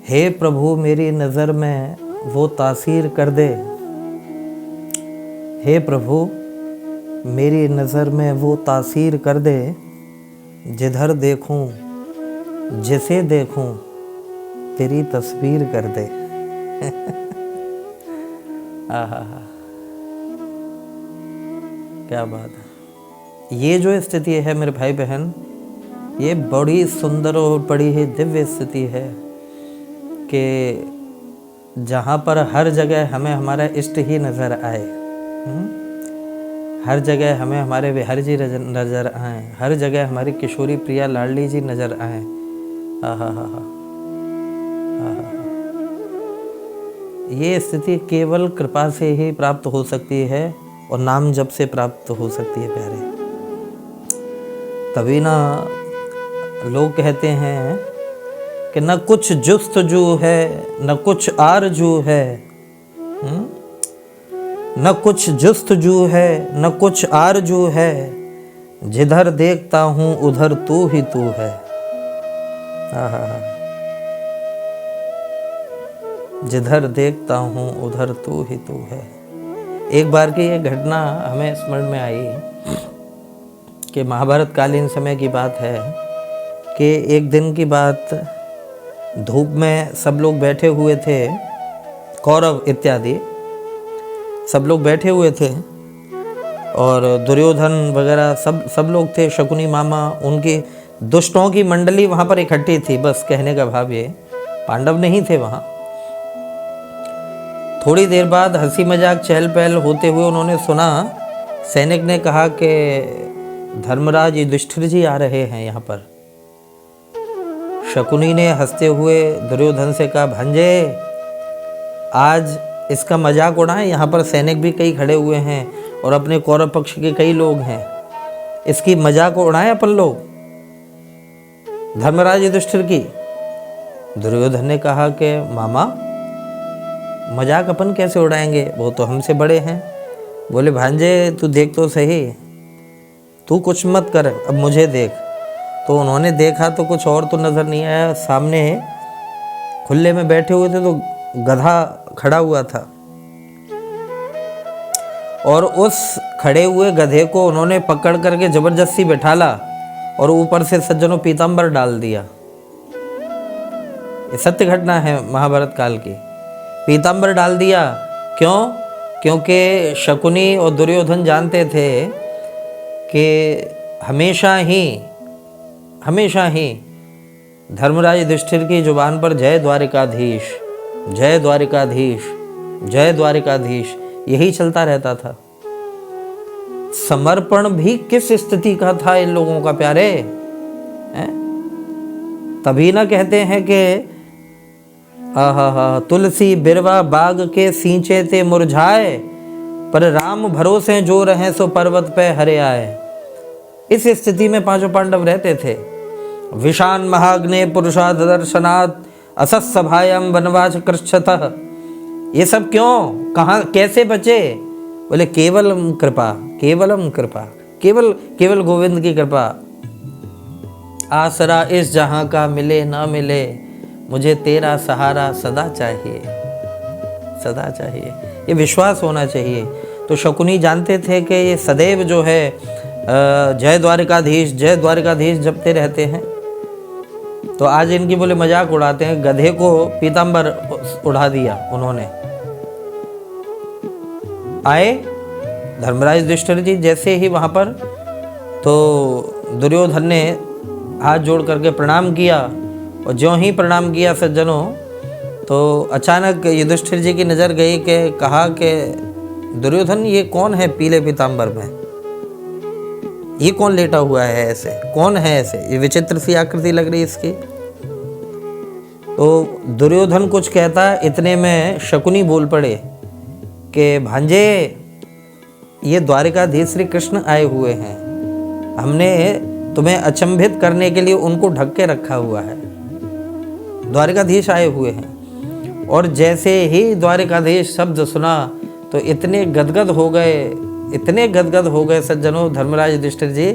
हे प्रभु मेरी नज़र में वो तासीर कर दे, हे प्रभु मेरी नज़र में वो तासीर कर दे, जिधर देखूं जिसे देखूं तेरी तस्वीर कर दे। आहा, क्या बात है। ये जो स्थिति है मेरे भाई बहन, ये बड़ी सुंदर और बड़ी ही दिव्य स्थिति है कि जहाँ पर हर जगह हमें हमारा इष्ट ही नज़र आए, हर जगह हमें हमारे बिहारी जी नज़र आए, हर जगह हमारी किशोरी प्रिया लाडली जी नज़र आए। आहा हा हा, ये स्थिति केवल कृपा से ही प्राप्त हो सकती है और नाम जप से प्राप्त हो सकती है प्यारे। तभी ना लोग कहते हैं कि न कुछ जुस्तजू है न कुछ आरजू है, न कुछ जुस्तजू है न कुछ आरजू है, जिधर देखता हूँ उधर तू ही तू है। जिधर देखता हूँ उधर तू ही तू है। एक बार की ये घटना हमें स्मरण में आई कि महाभारत कालीन समय की बात है कि एक दिन की बात, धूप में सब लोग बैठे हुए थे, कौरव इत्यादि सब लोग बैठे हुए थे और दुर्योधन वगैरह सब लोग थे, शकुनी मामा, उनकी दुष्टों की मंडली वहाँ पर इकट्ठी थी। बस कहने का भाव ये, पांडव नहीं थे वहाँ। थोड़ी देर बाद हंसी मजाक चहल पहल होते हुए उन्होंने सुना, सैनिक ने कहा कि धर्मराज युधिष्ठिर जी आ रहे हैं यहाँ पर। शकुनी ने हंसते हुए दुर्योधन से कहा, भांजे आज इसका मजाक उड़ाएं, यहाँ पर सैनिक भी कई खड़े हुए हैं और अपने कौरव पक्ष के कई लोग हैं, इसकी मजाक उड़ाएं अपन लोग धर्मराज युधिष्ठिर की। दुर्योधन ने कहा कि मामा मजाक अपन कैसे उड़ाएंगे, वो तो हमसे बड़े हैं। बोले भांजे तू देख तो सही, तू कुछ मत कर, अब मुझे देख। तो उन्होंने देखा तो कुछ और तो नज़र नहीं आया, सामने खुले में बैठे हुए थे तो गधा खड़ा हुआ था और उस खड़े हुए गधे को उन्होंने पकड़ करके जबरदस्ती बैठाला और ऊपर से सज्जनों पीतांबर डाल दिया। ये सत्य घटना है महाभारत काल की। पीतांबर डाल दिया क्यों? क्योंकि शकुनी और दुर्योधन जानते थे कि हमेशा ही धर्मराज युधिष्ठिर की जुबान पर जय द्वारिकाधीश, जय द्वारिकाधीश, जय द्वारिकाधीश यही चलता रहता था। समर्पण भी किस स्थिति का था इन लोगों का प्यारे, तभी ना कहते हैं कि आहा तुलसी बिरवा बाग के सींचे ते मुरझाए, पर राम भरोसे जो रहे सो पर्वत पे हरे आए। इस स्थिति में पांचों पांडव रहते थे। विशान महाग्ने पुरुषा दर्शनात् असस सभायाम वनवास कृच्छतः। ये सब क्यों, कहाँ, कैसे बचे? बोले केवलम कृपा, केवलम कृपा, केवल गोविंद की कृपा। आसरा इस जहां का मिले ना मिले, मुझे तेरा सहारा सदा चाहिए, सदा चाहिए। ये विश्वास होना चाहिए। तो शकुनी जानते थे कि ये सदैव जो है जय द्वारिकाधीश, जय द्वारिकाधीश जपते रहते हैं। तो आज इनकी बोले मजाक उड़ाते हैं, गधे को पीतांबर उड़ा दिया उन्होंने। आए धर्मराज युधिष्ठिर जी जैसे ही वहाँ पर, तो दुर्योधन ने हाथ जोड़ करके प्रणाम किया और ज्यों ही प्रणाम किया सज्जनों, तो अचानक युधिष्ठिर जी की नज़र गई कि कहा कि दुर्योधन ये कौन है पीले पीतांबर में, ये कौन लेटा हुआ है ऐसे, कौन है ऐसे, ये विचित्र सी आकृति लग रही इसकी। तो दुर्योधन कुछ कहता, इतने में शकुनी बोल पड़े कि भांजे ये द्वारिकाधीश श्री कृष्ण आए हुए हैं, हमने तुम्हें अचंभित करने के लिए उनको ढक के रखा हुआ है, द्वारिकाधीश आए हुए हैं। और जैसे ही द्वारिकाधीश शब्द सुना तो इतने गदगद हो गए सज्जनों धर्मराज युधिष्ठिर जी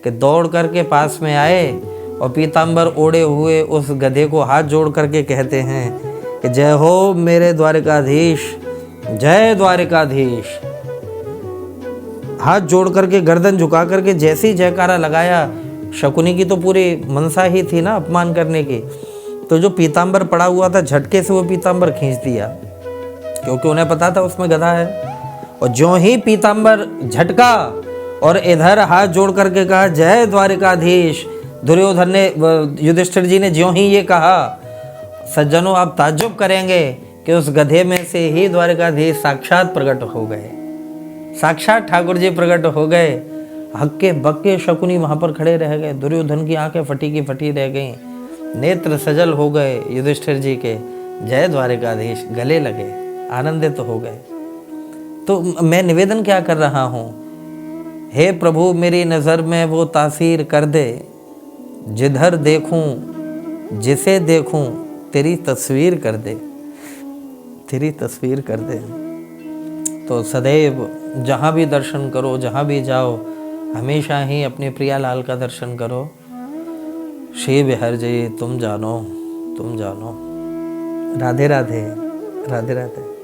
कि दौड़ करके पास में आए और पीतांबर ओढ़े हुए उस गधे को हाथ जोड़ करके कहते हैं कि जय हो मेरे द्वारिकाधीश, जय द्वारिकाधीश। हाथ जोड़ करके गर्दन झुका करके जैसे ही जयकारा लगाया, शकुनी की तो पूरी मनसा ही थी ना अपमान करने की, तो जो पीतांबर पड़ा हुआ था झटके से वो पीतांबर खींच दिया, क्योंकि उन्हें पता था उसमें गधा है। और ज्यों ही पीतांबर झटका और इधर हाथ जोड़ करके कहा जय द्वारिकाधीश, दुर्योधन ने, युधिष्ठिर जी ने ज्यों ही ये कहा, सज्जनों आप ताज्जुब करेंगे कि उस गधे में से ही द्वारिकाधीश साक्षात प्रकट हो गए, साक्षात ठाकुर जी प्रकट हो गए। हक्के बक्के शकुनी वहाँ पर खड़े रह गए, दुर्योधन की आंखें फटी की फटी रह गईं, नेत्र सजल हो गए युधिष्ठिर जी के, जय द्वारिकाधीश गले लगे, आनंदित हो गए। तो मैं निवेदन क्या कर रहा हूँ, हे प्रभु मेरी नज़र में वो तासीर कर दे, जिधर देखूं जिसे देखूं तेरी तस्वीर कर दे, तेरी तस्वीर कर दे। तो सदैव जहाँ भी दर्शन करो, जहाँ भी जाओ, हमेशा ही अपने प्रियालाल का दर्शन करो। श्री बिहार जी तुम जानो, तुम जानो। राधे राधे, राधे राधे।